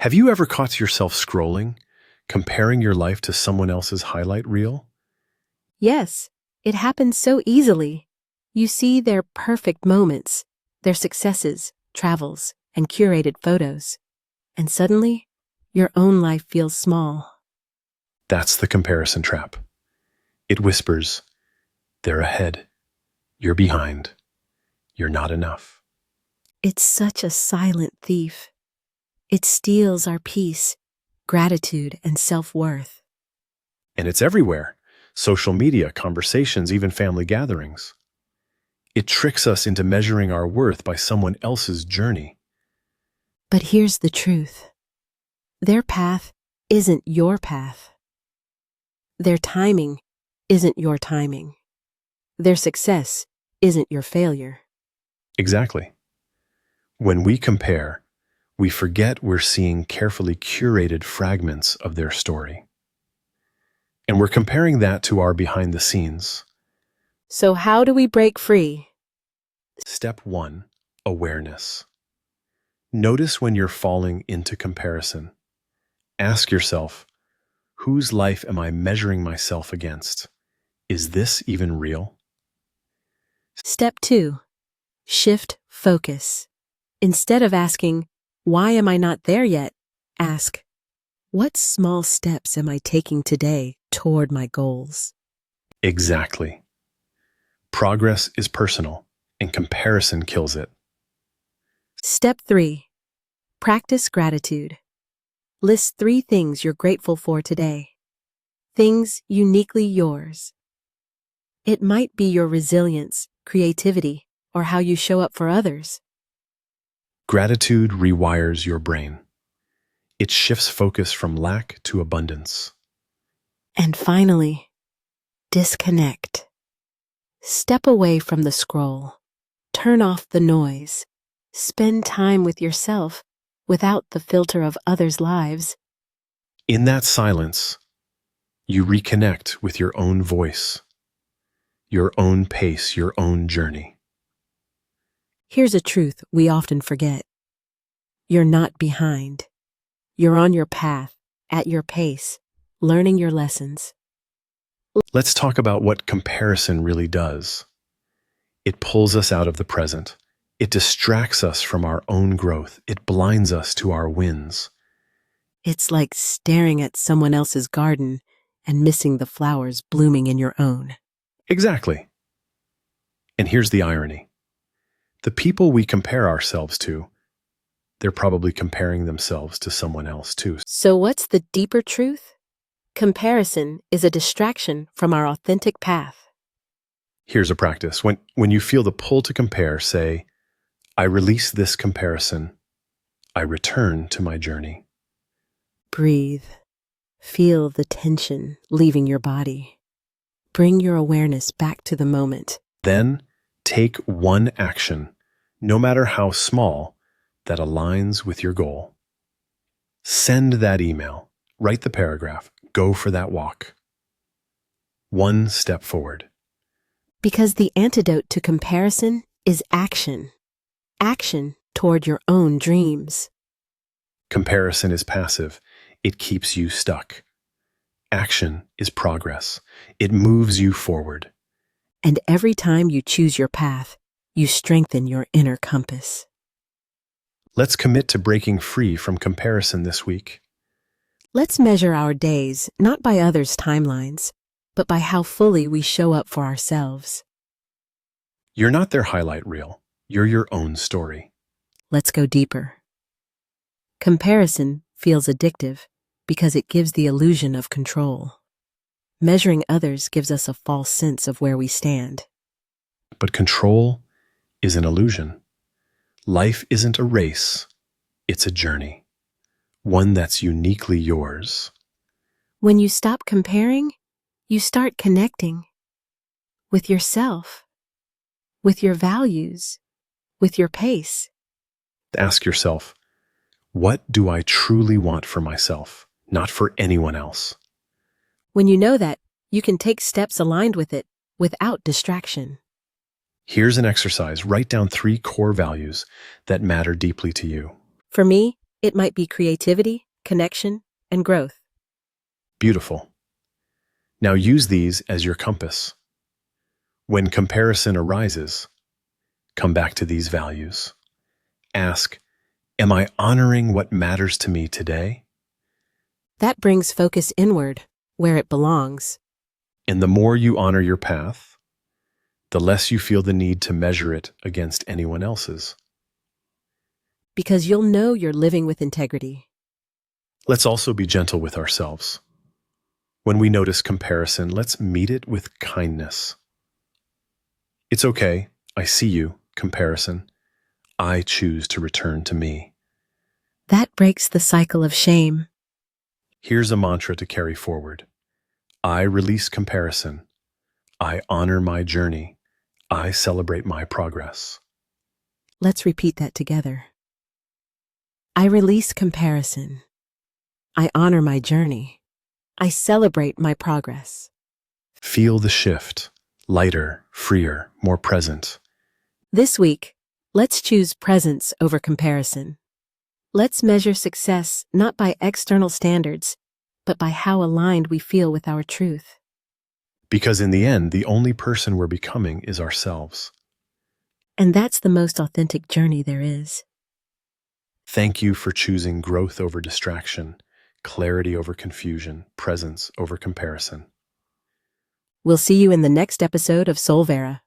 Have you ever caught yourself scrolling, comparing your life to someone else's highlight reel? Yes, it happens so easily. You see their perfect moments, their successes, travels, and curated photos. And suddenly, your own life feels small. That's the comparison trap. It whispers, they're ahead, you're behind, you're not enough. It's such a silent thief. It steals our peace, gratitude, and self-worth. And it's everywhere. Social media, conversations, even family gatherings. It tricks us into measuring our worth by someone else's journey. But here's the truth. Their path isn't your path. Their timing isn't your timing. Their success isn't your failure. Exactly. When we compare, we forget we're seeing carefully curated fragments of their story. And we're comparing that to our behind the scenes. So how do we break free? Step 1, awareness. Notice when you're falling into comparison. Ask yourself, whose life am I measuring myself against? Is this even real? Step 2, shift focus. Instead of asking, why am I not there yet? Ask, what small steps am I taking today toward my goals? Exactly. Progress is personal, and comparison kills it. Step 3, practice gratitude. List 3 things you're grateful for today. Things uniquely yours. It might be your resilience, creativity, or how you show up for others. Gratitude rewires your brain. It shifts focus from lack to abundance. And finally, disconnect. Step away from the scroll. Turn off the noise. Spend time with yourself without the filter of others' lives. In that silence, you reconnect with your own voice, your own pace, your own journey. Here's a truth we often forget. You're not behind. You're on your path, at your pace, learning your lessons. Let's talk about what comparison really does. It pulls us out of the present. It distracts us from our own growth. It blinds us to our wins. It's like staring at someone else's garden and missing the flowers blooming in your own. Exactly. And here's the irony. The people we compare ourselves to, they're probably comparing themselves to someone else too. So what's the deeper truth? Comparison is a distraction from our authentic path. Here's a practice. When you feel the pull to compare, say, I release this comparison. I return to my journey. Breathe. Feel the tension leaving your body. Bring your awareness back to the moment. Then take one action, no matter how small, that aligns with your goal. Send that email, write the paragraph, go for that walk. One step forward. Because the antidote to comparison is action. Action toward your own dreams. Comparison is passive. It keeps you stuck. Action is progress. It moves you forward. And every time you choose your path, you strengthen your inner compass. Let's commit to breaking free from comparison this week. Let's measure our days not by others' timelines, but by how fully we show up for ourselves. You're not their highlight reel. You're your own story. Let's go deeper. Comparison feels addictive because it gives the illusion of control. Measuring others gives us a false sense of where we stand. But control is an illusion. Life isn't a race. It's a journey. One that's uniquely yours. When you stop comparing, you start connecting with yourself, with your values, with your pace. Ask yourself, what do I truly want for myself, not for anyone else? When you know that, you can take steps aligned with it without distraction. Here's an exercise. Write down 3 core values that matter deeply to you. For me, It might be creativity, connection, and growth. Beautiful. Now use these as your compass. When comparison arises, come back to these values. Ask, am I honoring what matters to me today? That brings focus inward, where it belongs. And the more you honor your path, the less you feel the need to measure it against anyone else's. Because you'll know you're living with integrity. Let's also be gentle with ourselves. When we notice comparison, let's meet it with kindness. It's okay, I see you, comparison. I choose to return to me. That breaks the cycle of shame. Here's a mantra to carry forward. I release comparison. I honor my journey. I celebrate my progress. Let's repeat that together. I release comparison. I honor my journey. I celebrate my progress. Feel the shift. Lighter, freer, more present. This week, let's choose presence over comparison. Let's measure success not by external standards, but by how aligned we feel with our truth. Because in the end, the only person we're becoming is ourselves. And that's the most authentic journey there is. Thank you for choosing growth over distraction, clarity over confusion, presence over comparison. We'll see you in the next episode of Soulvera.